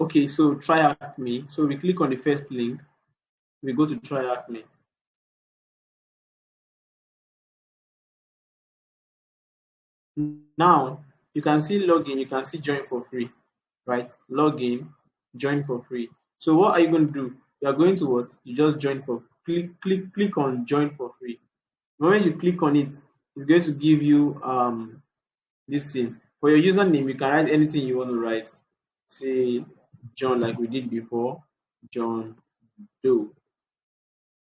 Okay, so TryHackMe. So we click on the first link. We go to TryHackMe. Now you can see login. You can see join for free, right? Login, join for free. So what are you going to do? You are going to what? You just join for click on join for free. The moment you click on it, it's going to give you this thing. For your username, you can write anything you want to write. Say John, like we did before, John Doe.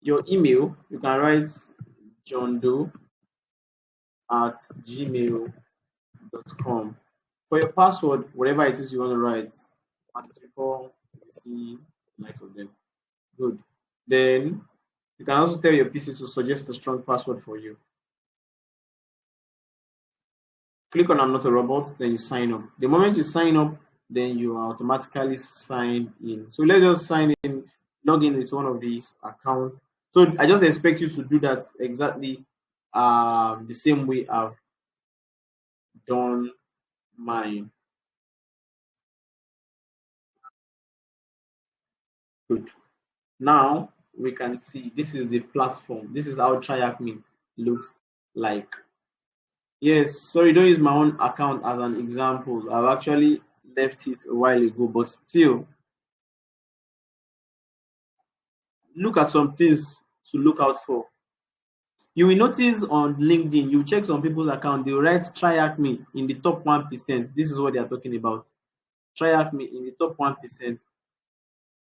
Your email, you can write johndoe@gmail.com. For your password, whatever it is you want to write, before you see light of them. Good. Then you can also tell your PC to suggest a strong password for you. Click on I'm not a robot, then you sign up. The moment you sign up, then you are automatically signed in. So let's just sign in, log in with one of these accounts. So I just expect you to do that exactly the same way I've done mine. Good. Now we can see this is the platform. This is how TryHackMe looks like. Yes, sorry, don't use my own account as an example. I've actually left it a while ago, but still, look at some things to look out for. You will notice on LinkedIn, you check some people's account, they'll write TryHackMe in the top 1%. This is what they are talking about. TryHackMe in the top 1%.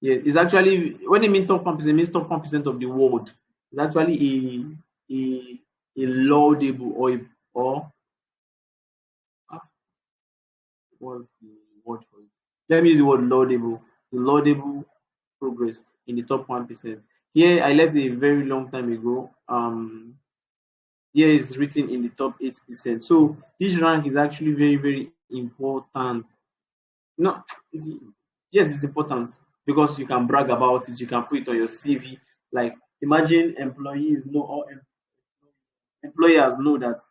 Yeah, it's actually, when it means top 1%, it means top 1% of the world. It's actually a laudable or what's the word for it? Let me use the word laudable. Laudable progress in the top 1%. Here I left a very long time ago. Here is written in the top 8%. So this rank is actually very, very important. No, yes, it's important because you can brag about it, you can put it on your CV. Like imagine employees know or employers know that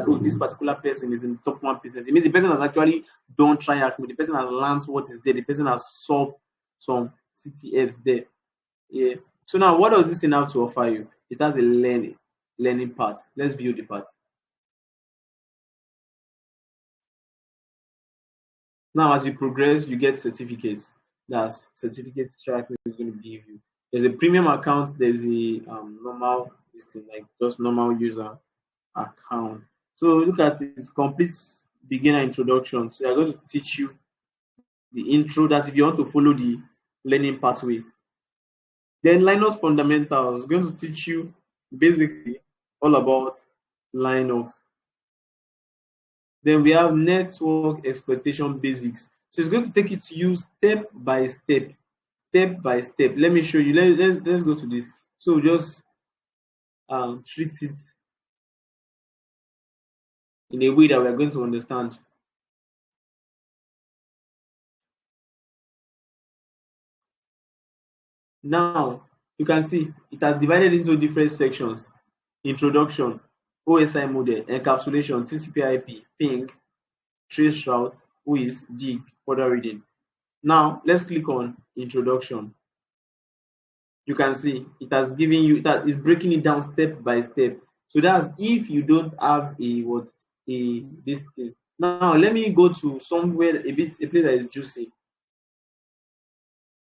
oh, this particular person is in the top 1%. It means the person has actually done TryHackMe, the person has learned what is there, the person has solved some CTFs there. Yeah. So now what does this thing have to offer you? It has a learning part. Let's view the parts. Now, as you progress, you get certificates. That's certificates TryHackMe is going to give you. There's a premium account. There's a normal, like just normal user account. So look at it. Complete beginner introduction. So they're going to teach you the intro. That's if you want to follow the learning pathway. Then Linux fundamentals is going to teach you basically all about Linux. Then we have network exploitation basics. So it's going to take it to you step by step, step by step. Let me show you. Let's go to this. So just treat it in a way that we're going to understand. Now you can see it has divided into different sections: introduction, OSI model, encapsulation, TCP/IP, ping, trace route, WIS, dig, further reading. Now let's click on introduction. You can see it has given you that is breaking it down step by step. So that's if you don't have this thing. Now let me go to somewhere a place that is juicy.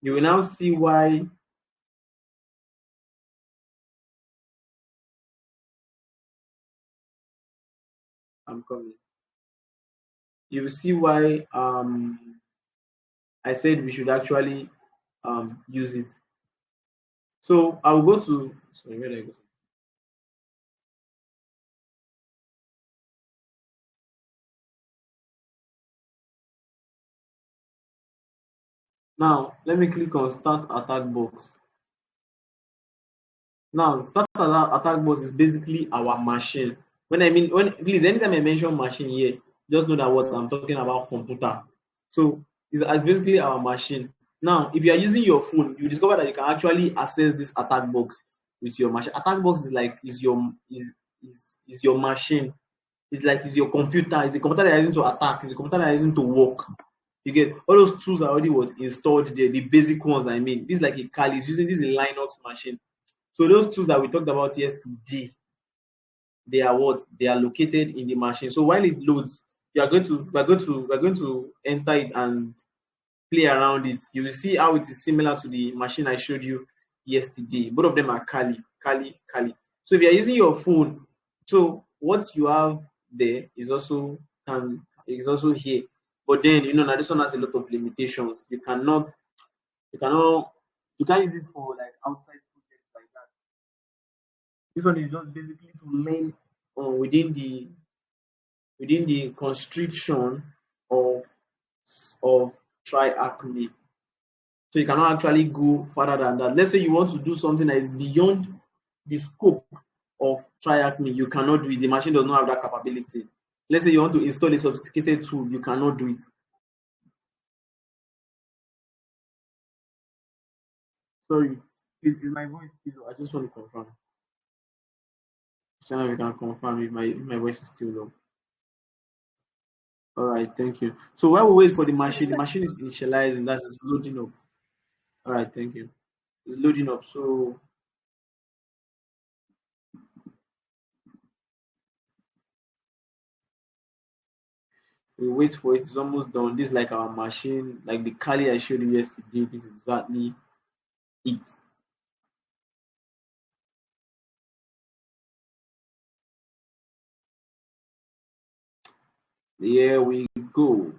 You will now see why I'm coming. You will see why I said we should actually use it. So I will go to sorry, where did I go? Now let me click on start attack box. Now start attack box is basically our machine. Please, anytime I mention machine here, just know that what I'm talking about computer. So it's basically our machine. Now, if you are using your phone, you discover that you can actually access this attack box with your machine. Attack box is like is your machine. It's like it's your computer. It's a computer that is using to attack. It's a computer that is using to work. You get all those tools are already what installed there, the basic ones. I mean, this is like a Kali is using this is a Linux machine. So those tools that we talked about yesterday, they are what they are located in the machine. So while it loads, you are going to we're going to enter it and play around it. You will see how it is similar to the machine I showed you yesterday. Both of them are Kali, Kali, Kali. So if you are using your phone, so what you have there is also here. But then now this one has a lot of limitations. You cannot you can't use it for like outside projects like that. This one is just basically to learn within the constriction of of TryHackMe. So you cannot actually go further than that. Let's say you want to do something that is beyond the scope of TryHackMe, you cannot do it. The machine does not have that capability. Let's say you want to install a sophisticated tool, you cannot do it. Sorry, is my voice still low? I just want to confirm. So now you can confirm if my voice is still low. All right, thank you. So while we wait for the machine is initializing, that's loading up. All right, thank you. It's loading up. So we wait for it. It's almost done. This is like our machine, like the Kali I showed you yesterday. This is exactly it. Here we go.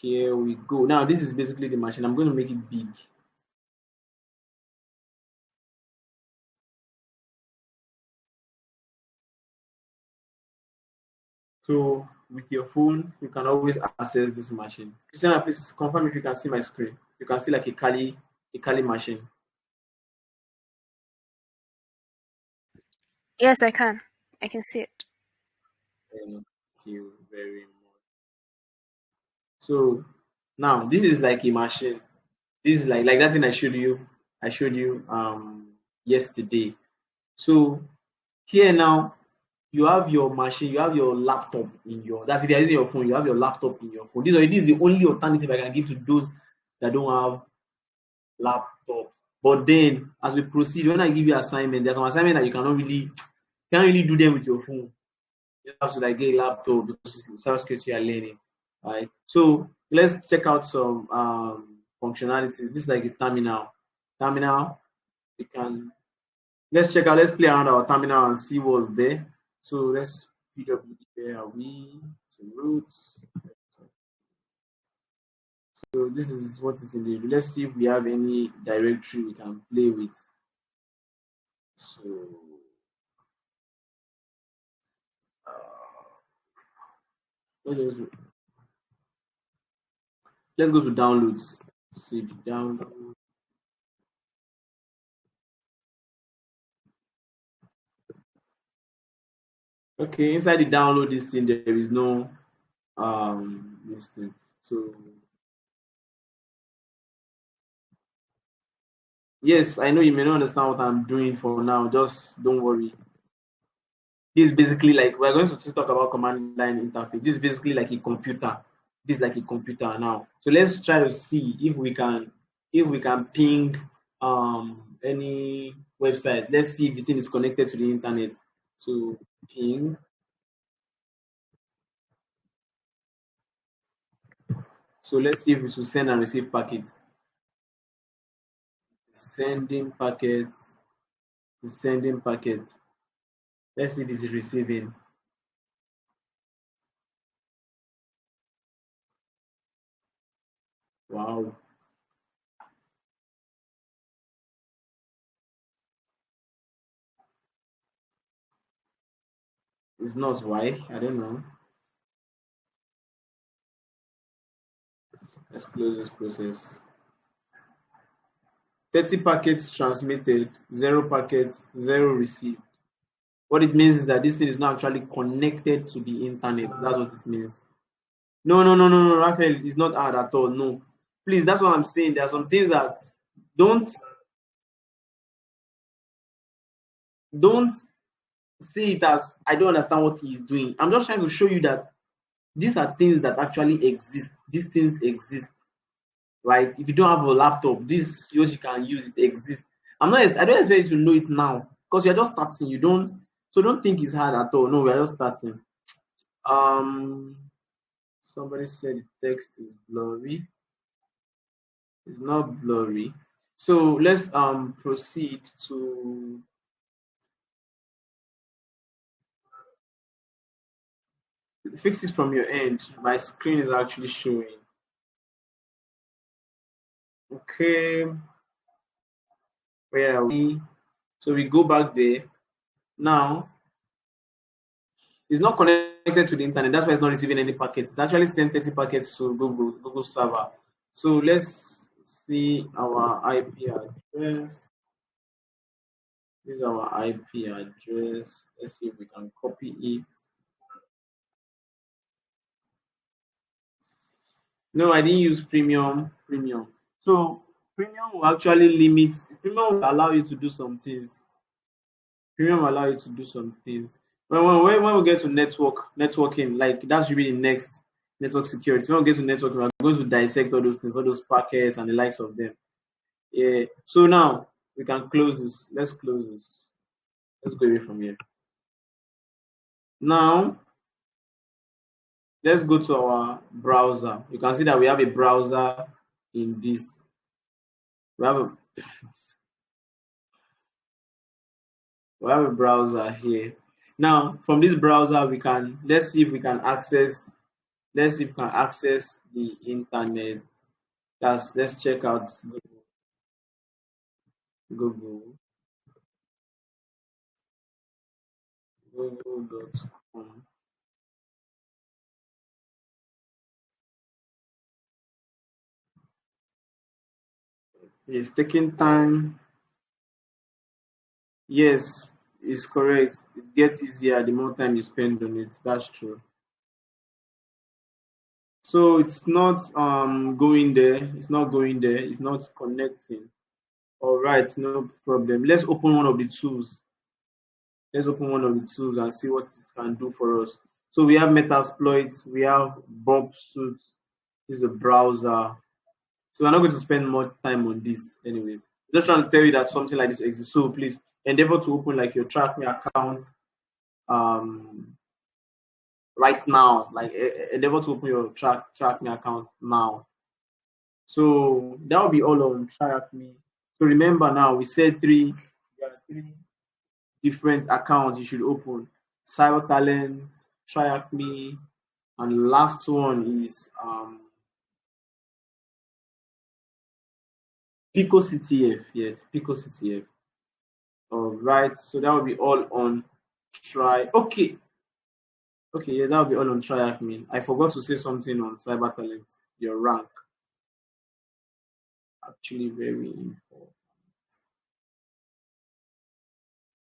Here we go. Now this is basically the machine. I'm going to make it big. So with your phone, you can always access this machine. Christiana, please confirm if you can see my screen. You can see like a Kali machine. Yes, I can. I can see it. Thank you very much. So now this is like a machine. This is like that thing I showed you. I showed you yesterday. So here now you have your machine, you have your laptop in your that's if you're using your phone, you have your laptop in your phone. This already is the only alternative I can give to those that don't have laptops. But then as we proceed, when I give you assignment, there's some assignment that you can't really do them with your phone. You have to like get a laptop because it's cybersecurity you are learning. Right. So let's check out some functionalities. This is like a terminal. Terminal, we can let's play around our terminal and see what's there. So let's PW where are we? Some roots. So this is what is in the let's see if we have any directory we can play with. So let's just let's go to downloads. See the download. Okay, inside the download this thing there is no this thing. So yes, I know you may not understand what I'm doing for now. Just don't worry. This is basically like we're going to still talk about command line interface. This is basically like a computer. This is like a computer now. So let's try to see if we can ping any website. Let's see if the thing is connected to the internet. So ping. So let's see if it will send and receive packets. Sending packets. Sending packets. Let's see if it's receiving. Wow. It's not why. I don't know. Let's close this process. 30 packets transmitted, 0 packets, 0 received. What it means is that this thing is not actually connected to the internet. That's what it means. No, no, no, no, no, Raphael, it's not hard at all. No. Please, that's what I'm saying. There are some things that don't don't see it as I don't understand what he's doing. I'm just trying to show you that These are things that actually exist. These things exist, right? If you don't have a laptop, this yours you can use, it exists. I don't expect you to know it now because you're just starting. You don't so don't think it's hard at all. No, we're just starting. Um Somebody said the text is blurry. It's not blurry. So let's proceed to fix it from your end. My screen is actually showing. Okay, where are we? So we go back there. Now it's not connected to the internet. That's why it's not receiving any packets. It actually sent 30 packets to Google server. So let's see our IP address. This is our IP address. Let's see if we can copy it. No, I didn't use premium. So premium will actually limit. Premium will allow you to do some things. Premium will allow you to do some things. When we get to networking, like that should be the next network security. When we get to networking, we're going to dissect all those things, all those packets and the likes of them. Yeah. So now we can close this. Let's close this. Let's go away from here. Now let's go to our browser. You can see that we have a browser in this. We have a we have a browser here. Now from this browser we can let's see if we can access the internet. Let's check out Google Google.com. It's taking time. Yes, it's correct. It gets easier the more time you spend on it. That's true. So it's not going there. It's not going there. It's not connecting. All right, no problem. Let's open one of the tools. Let's open one of the tools and see what it can do for us. So we have Metasploit, we have Bob Suit. This is a browser. So we're not going to spend much time on this, anyways. Just trying to tell you that something like this exists. So please endeavor to open like your TryHackMe account um right now. Like endeavor to open your TryHackMe account now. So that will be all on TryHackMe. So remember now we said there are three different accounts you should open. Cyber Talent, TryHackMe, and last one is Pico CTF. Yes, Pico CTF. All right, so that will be all on try. Okay, yeah, that will be all on TryHackMe. I forgot to say something on Cyber Talent. Your rank actually very important.